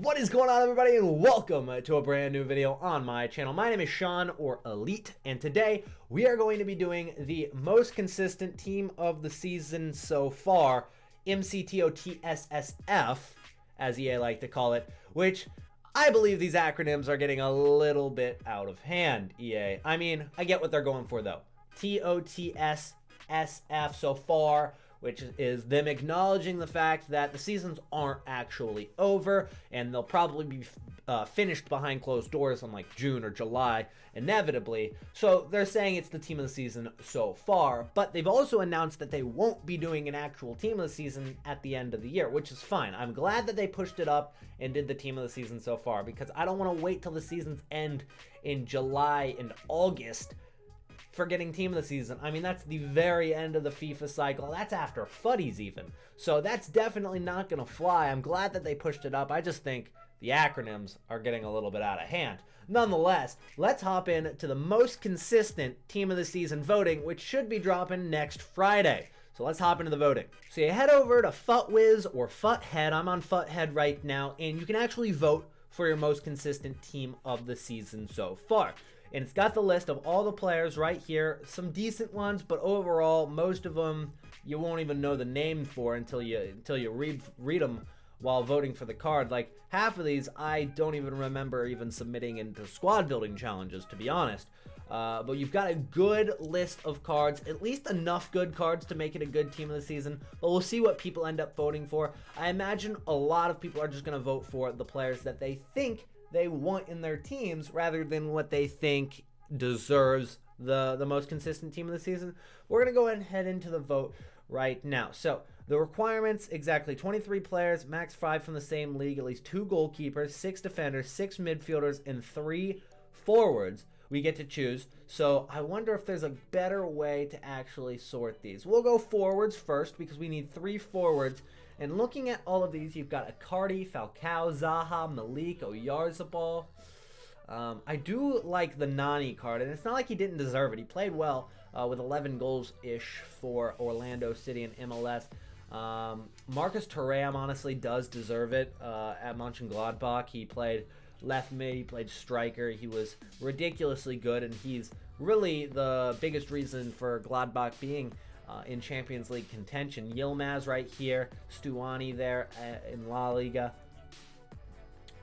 What is going on, everybody, and welcome to a brand new video on my channel. My name is Sean, or elyyt, and today we are going to be doing the most consistent team of the season so far, TOTSF, as EA like to call it, which I believe these acronyms are getting a little bit out of hand, EA. I mean, I get what they're going for, though. TOTSF so far, which is them acknowledging the fact that the seasons aren't actually over, and they'll probably be finished behind closed doors in like June or July, inevitably. So they're saying it's the team of the season so far, but they've also announced that they won't be doing an actual team of the season at the end of the year, which is fine. I'm glad that they pushed it up and did the team of the season so far, because I don't want to wait till the seasons end in July and August for getting team of the season. I mean, that's the very end of the FIFA cycle. That's after footies even. So that's definitely not going to fly. I'm glad that they pushed it up. I just think the acronyms are getting a little bit out of hand. Nonetheless, let's hop in to the most consistent team of the season voting, which should be dropping next Friday. So let's hop into the voting. So you head over to FUTWiz or FUTHead. I'm on FUTHead right now, and you can actually vote for your most consistent team of the season so far. And it's got the list of all the players right here, some decent ones, but overall, most of them you won't even know the name for until you read them while voting for the card. Like, half of these I don't even remember even submitting into squad building challenges, to be honest. But you've got a good list of cards, at least enough good cards to make it a good team of the season, but we'll see what people end up voting for. I imagine a lot of people are just going to vote for the players that they think they want in their teams rather than what they think deserves the most consistent team of the season. We're going to go ahead and head into the vote right now. So the requirements, exactly 23 players, max 5 from the same league, at least 2 goalkeepers, 6 defenders, 6 midfielders, and 3 forwards we get to choose. So I wonder if there's a better way to actually sort these. We'll go forwards first because we need 3 forwards. And looking at all of these, you've got Icardi, Falcao, Zaha, Malik, Oyarzabal. I do like the Nani card, and it's not like he didn't deserve it. He played well with 11 goals-ish for Orlando City and MLS. Marcus Thuram honestly does deserve it at Mönchengladbach. He played left mid, he played striker. He was ridiculously good, and he's really the biggest reason for Gladbach being in Champions League contention. Yilmaz right here, Stuani there in La Liga.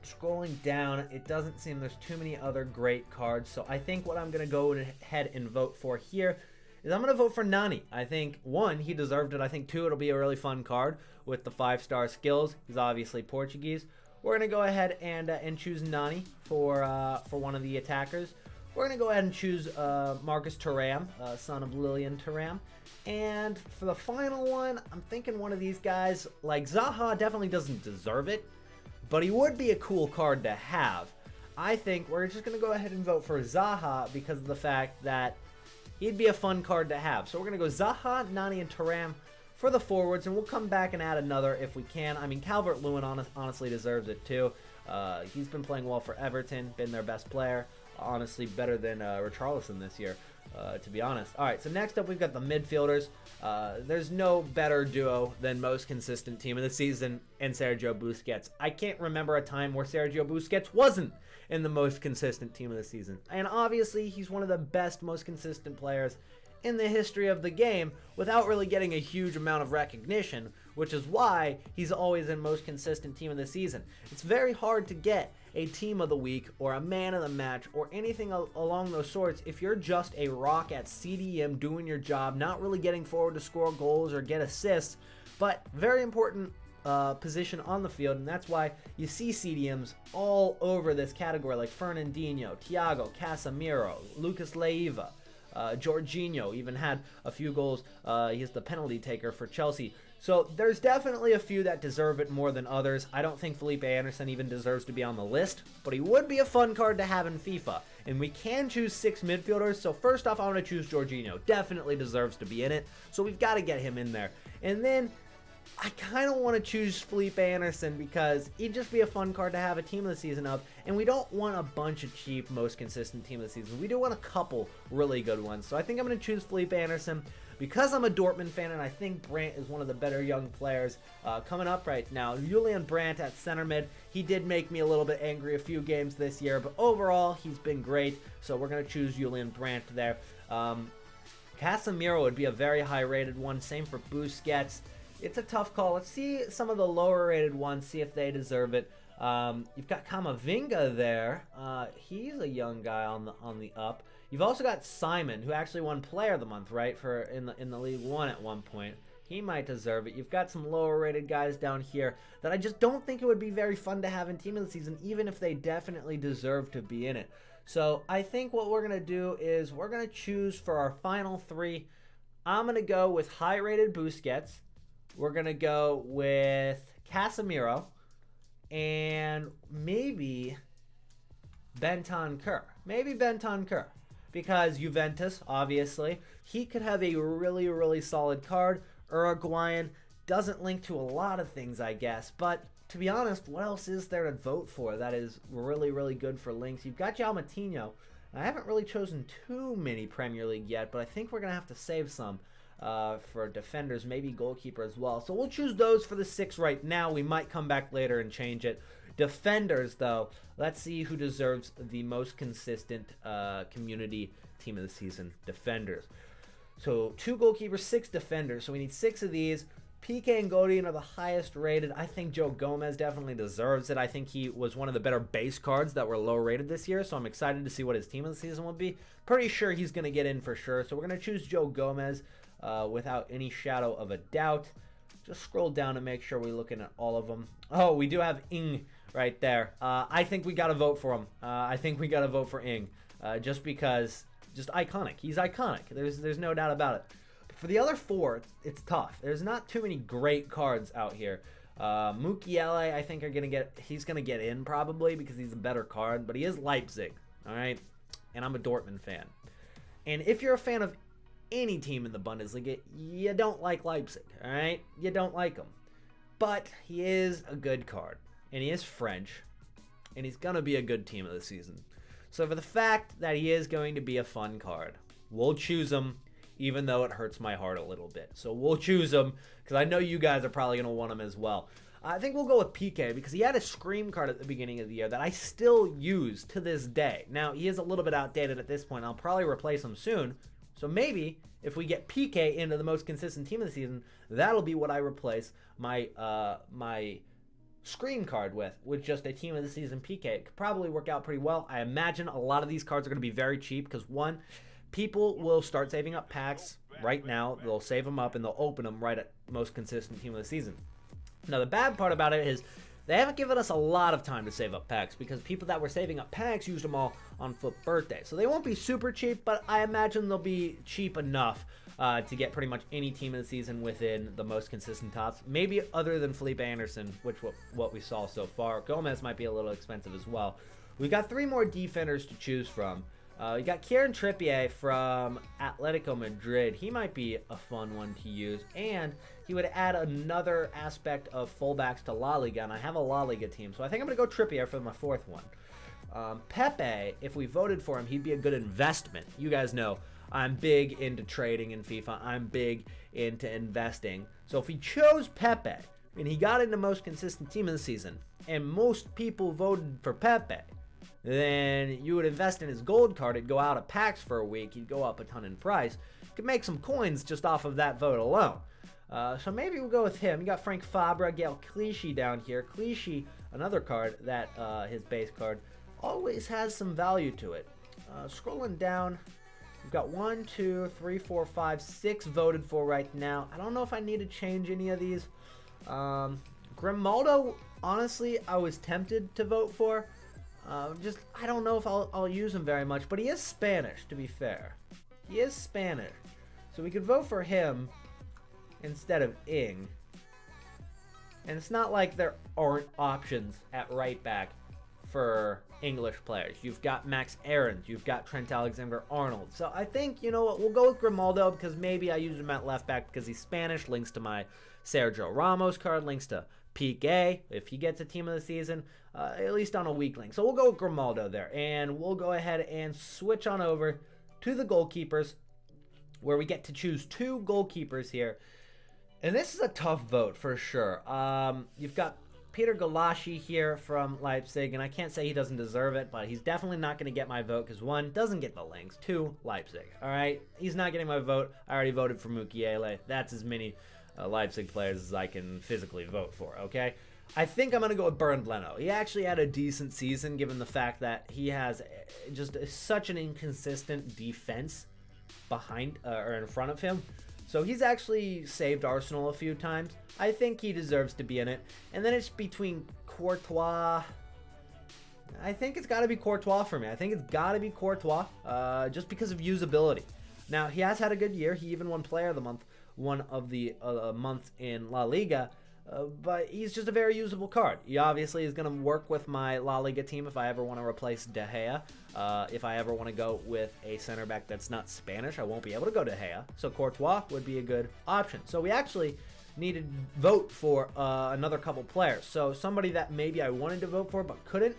Scrolling down, it doesn't seem there's too many other great cards, so I think what I'm going to go ahead and vote for here is I'm going to vote for Nani. I think, 1, he deserved it. I think, 2, it'll be a really fun card with the 5-star skills. He's obviously Portuguese. We're going to go ahead and choose Nani for one of the attackers. We're going to go ahead and choose Marcus Thuram, son of Lilian Thuram. And for the final one, I'm thinking one of these guys, like Zaha definitely doesn't deserve it, but he would be a cool card to have. I think we're just going to go ahead and vote for Zaha because of the fact that he'd be a fun card to have. So we're going to go Zaha, Nani, and Thuram for the forwards, and we'll come back and add another if we can. I mean, Calvert-Lewin honestly deserves it too. He's been playing well for Everton, been their best player. Honestly, better than Richarlison this year, to be honest. All right, so next up, we've got the midfielders. There's no better duo than most consistent team of the season and Sergio Busquets. I can't remember a time where Sergio Busquets wasn't in the most consistent team of the season. And obviously, he's one of the best, most consistent players in the history of the game without really getting a huge amount of recognition, which is why he's always in most consistent team of the season. It's very hard to get a team of the week or a man of the match or anything along those sorts if you're just a rock at CDM doing your job, not really getting forward to score goals or get assists, but very important position on the field, and that's why you see CDMs all over this category, like Fernandinho, Thiago, Casemiro, Lucas Leiva, Jorginho even had a few goals. He's the penalty taker for Chelsea. So there's definitely a few that deserve it more than others. I don't think Felipe Anderson even deserves to be on the list, but he would be a fun card to have in FIFA. And we can choose 6 midfielders. So first off, I'm going to choose Jorginho. Definitely deserves to be in it. So we've got to get him in there. And then I kind of want to choose Felipe Anderson because he'd just be a fun card to have a team of the season of, and we don't want a bunch of cheap, most consistent team of the season. We do want a couple really good ones, so I think I'm going to choose Felipe Anderson because I'm a Dortmund fan, and I think Brandt is one of the better young players coming up right now. Julian Brandt at center mid, he did make me a little bit angry a few games this year, but overall, he's been great, so we're going to choose Julian Brandt there. Casemiro would be a very high-rated one, same for Busquets. It's a tough call. Let's see some of the lower-rated ones, see if they deserve it. You've got Kamavinga there. He's a young guy on the up. You've also got Simon, who actually won Player of the Month, right, for in the League One at one point. He might deserve it. You've got some lower-rated guys down here that I just don't think it would be very fun to have in Team of the Season, even if they definitely deserve to be in it. So I think what we're going to do is we're going to choose for our final three. I'm going to go with high-rated Busquets. We're going to go with Casemiro and maybe Bentancur. Maybe Bentancur. Because Juventus, obviously, he could have a really, really solid card. Uruguayan doesn't link to a lot of things, I guess. But to be honest, what else is there to vote for that is really, really good for links? You've got João Moutinho. I haven't really chosen too many Premier League yet, but I think we're going to have to save some. For defenders, maybe goalkeeper as well. So we'll choose those for the 6 right now. We might come back later and change it. Defenders, though, let's see who deserves the most consistent community team of the season. Defenders. So 2 goalkeepers, 6 defenders. So we need 6 of these. Pique and Godin are the highest rated. I think Joe Gomez definitely deserves it. I think he was one of the better base cards that were low rated this year. So I'm excited to see what his team of the season will be. Pretty sure he's going to get in for sure. So we're going to choose Joe Gomez. Without any shadow of a doubt. Just scroll down and make sure we're looking at all of them. Oh, we do have Ing right there. I think we got to vote for him. I think we got to vote for Ing. Just because, just iconic. He's iconic. There's no doubt about it. But for the other 4, it's tough. There's not too many great cards out here. Mukiele, I think he's going to get in probably because he's a better card. But he is Leipzig, all right? And I'm a Dortmund fan. And if you're a fan of any team in the Bundesliga, you don't like Leipzig, all right? You don't like him. But he is a good card, and he is French, and he's going to be a good team of the season. So for the fact that he is going to be a fun card, we'll choose him, even though it hurts my heart a little bit. So we'll choose him, because I know you guys are probably going to want him as well. I think we'll go with Pique, because he had a Scream card at the beginning of the year that I still use to this day. Now, he is a little bit outdated at this point. I'll probably replace him soon. So maybe if we get Pique into the most consistent team of the season, that'll be what I replace my my Scream card with just a team of the season Pique. It could probably work out pretty well. I imagine a lot of these cards are going to be very cheap because, one, people will start saving up packs right now. They'll save them up and they'll open them right at most consistent team of the season. Now, the bad part about it is they haven't given us a lot of time to save up packs because people that were saving up packs used them all on Foot Birthday. So they won't be super cheap, but I imagine they'll be cheap enough to get pretty much any team of the season within the most consistent TOTS. Maybe other than Felipe Anderson, which what we saw so far. Gomez might be a little expensive as well. We've got 3 more defenders to choose from. You got Kieran Trippier from Atletico Madrid. He might be a fun one to use, and he would add another aspect of fullbacks to La Liga, and I have a La Liga team, so I think I'm going to go Trippier for my 4th one. Pepe, if we voted for him, he'd be a good investment. You guys know I'm big into trading in FIFA. I'm big into investing. So if he chose Pepe, and he got into most consistent team of the season, and most people voted for Pepe, then you would invest in his gold card. It'd go out of packs for a week. He'd go up a ton in price. You could make some coins just off of that vote alone. So maybe we'll go with him. You got Frank Fabra, Gael Clichy down here. Clichy, another card that his base card always has some value to it. Scrolling down, we've got 1, 2, 3, 4, 5, 6 voted for right now. I don't know if I need to change any of these. Grimaldo, honestly, I was tempted to vote for. I don't know if I'll use him very much, but he is Spanish, to be fair. He is Spanish. So we could vote for him instead of Ing. And it's not like there aren't options at right back for English players. You've got Max Aarons, you've got Trent Alexander-Arnold. So I think, you know what, we'll go with Grimaldo because maybe I use him at left back because he's Spanish, links to my Sergio Ramos card, links to Pique if he gets a team of the season, at least on a weak link. So we'll go with Grimaldo there, and we'll go ahead and switch on over to the goalkeepers, where we get to choose 2 goalkeepers here. And this is a tough vote for sure. You've got Peter Gulashi here from Leipzig, and I can't say he doesn't deserve it, but he's definitely not going to get my vote because 1, doesn't get the links, 2, Leipzig. All right, he's not getting my vote. I already voted for Mukiele. That's as many Leipzig players as I can physically vote for, okay? I think I'm going to go with Bernd Leno. He actually had a decent season given the fact that he has just such an inconsistent defense behind or in front of him. So he's actually saved Arsenal a few times. I think he deserves to be in it. And then it's between Courtois. I think it's got to be Courtois for me. I think it's got to be Courtois just because of usability. Now, he has had a good year. He even won Player of the Month, one of the months in La Liga. But he's just a very usable card. He obviously is going to work with my La Liga team if I ever want to replace De Gea. If I ever want to go with a center back that's not Spanish, I won't be able to go De Gea. So Courtois would be a good option. So we actually needed to vote for another couple players. So somebody that maybe I wanted to vote for but couldn't.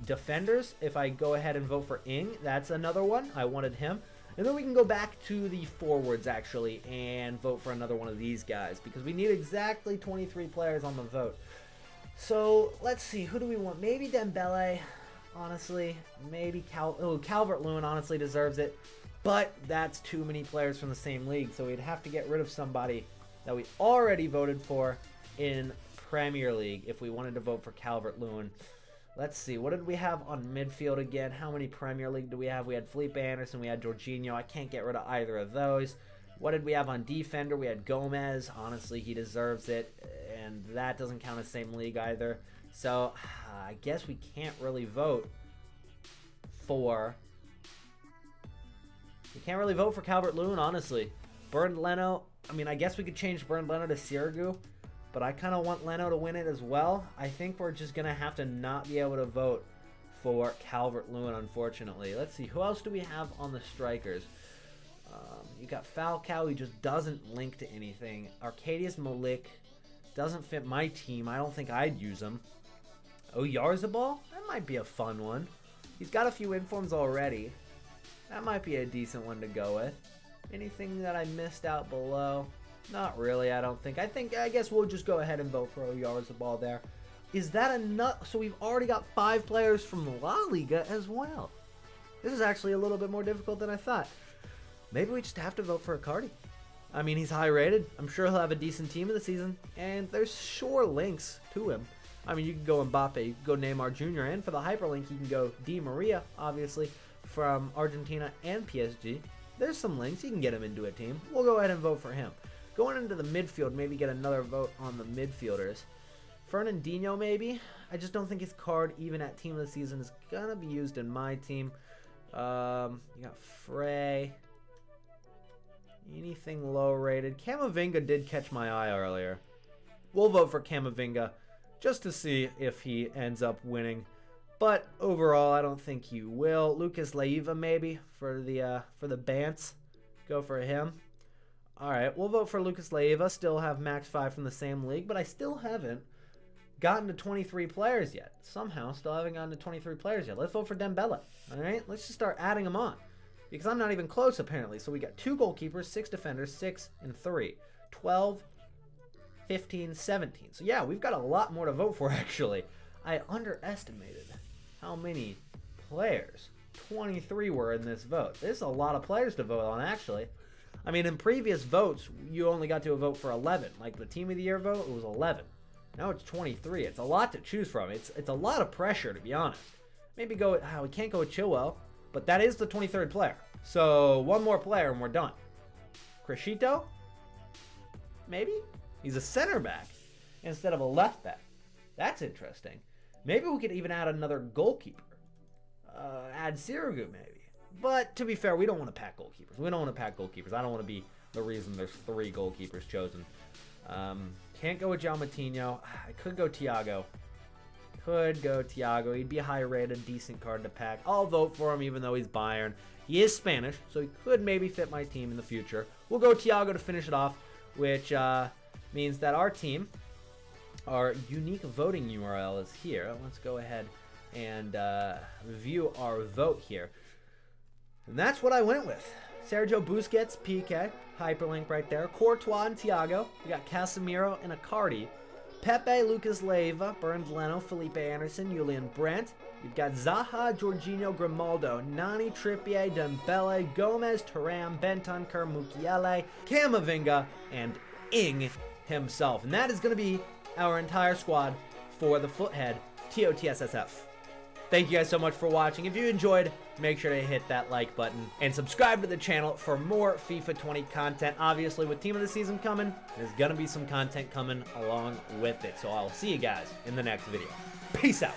Defenders, if I go ahead and vote for Ing, that's another one. I wanted him. And then we can go back to the forwards, actually, and vote for another one of these guys, because we need exactly 23 players on the vote. So, let's see. Who do we want? Maybe Dembele, honestly. Maybe Calvert-Lewin, honestly, deserves it. But that's too many players from the same league, so we'd have to get rid of somebody that we already voted for in Premier League if we wanted to vote for Calvert-Lewin. Let's see, what did we have on midfield again? How many Premier League do we have? We had Felipe Anderson, we had Jorginho. I can't get rid of either of those. What did we have on defender? We had Gomez. Honestly, he deserves it, and that doesn't count as same league either. So, I guess we can't really vote for... We can't really vote for Calvert-Lewin, honestly. Bernd Leno, I mean, I guess we could change Bernd Leno to Sirigu. But I kind of want Leno to win it as well. I think we're just going to have to not be able to vote for Calvert-Lewin, unfortunately. Let's see. Who else do we have on the strikers? You got Falcao. He just doesn't link to anything. Arkadiusz Milik doesn't fit my team. I don't think I'd use him. Oyarzabal? That might be a fun one. He's got a few informs already. That might be a decent one to go with. Anything that I missed out below? Not really, I don't think. I guess we'll just go ahead and vote for Oyarzabal there. Is that enough? So we've already got 5 players from La Liga as well. This is actually a little bit more difficult than I thought. Maybe we just have to vote for Icardi. I mean, he's high rated. I'm sure he'll have a decent team of the season. And there's sure links to him. I mean, you can go Mbappe, you can go Neymar Jr., and for the hyperlink, you can go Di Maria, obviously, from Argentina and PSG. There's some links. You can get him into a team. We'll go ahead and vote for him. Going into the midfield, maybe get another vote on the midfielders. Fernandinho, maybe. I just don't think his card, even at Team of the Season, is going to be used in my team. You got Frey. Anything low-rated. Camavinga did catch my eye earlier. We'll vote for Camavinga just to see if he ends up winning. But overall, I don't think he will. Lucas Leiva, maybe, for the Bants. Go for him. All right, we'll vote for Lucas Leiva. Still have max 5 from the same league, but I still haven't gotten to 23 players yet. Somehow, still haven't gotten to 23 players yet. Let's vote for Dembele. All right, let's just start adding them on because I'm not even close, apparently. So we got 2 goalkeepers, 6 defenders, 6 and 3, 12, 15, 17. So yeah, we've got a lot more to vote for, actually. I underestimated how many players 23 were in this vote. There's a lot of players to vote on, actually. I mean, in previous votes, you only got to a vote for 11. Like the Team of the Year vote, it was 11. Now it's 23. It's a lot to choose from. It's a lot of pressure, to be honest. Maybe go with, we can't go with Chilwell, but that is the 23rd player. So one more player and we're done. Crescito? Maybe? He's a center back instead of a left back. That's interesting. Maybe we could even add another goalkeeper. Add Sirigu, maybe. But to be fair, we don't want to pack goalkeepers. We don't want to pack goalkeepers. I don't want to be the reason there's 3 goalkeepers chosen. Can't go with João Moutinho. I could go Thiago. could go Thiago. He'd be a high-rated, decent card to pack. I'll vote for him even though he's Bayern. He is Spanish, so he could maybe fit my team in the future. We'll go Thiago to finish it off, which means that our team, our unique voting URL is here. Let's go ahead and view our vote here. And that's what I went with. Sergio Busquets, pique, hyperlink right there. Courtois and Thiago. We got Casemiro and Icardi. Pepe, Lucas Leiva, Brandt, Leno, Felipe Anderson, Julian Brandt. You've got Zaha, Jorginho, Grimaldo, Nani, Trippier, Dembele, Gomez, Thuram, Bentancur, Mukiele, Camavinga, and Ing himself. And that is going to be our entire squad for the Foothead TOTSSF. Thank you guys so much for watching. If you enjoyed, make sure to hit that like button and subscribe to the channel for more FIFA 20 content. Obviously, with Team of the Season coming, there's going to be some content coming along with it. So I'll see you guys in the next video. Peace out.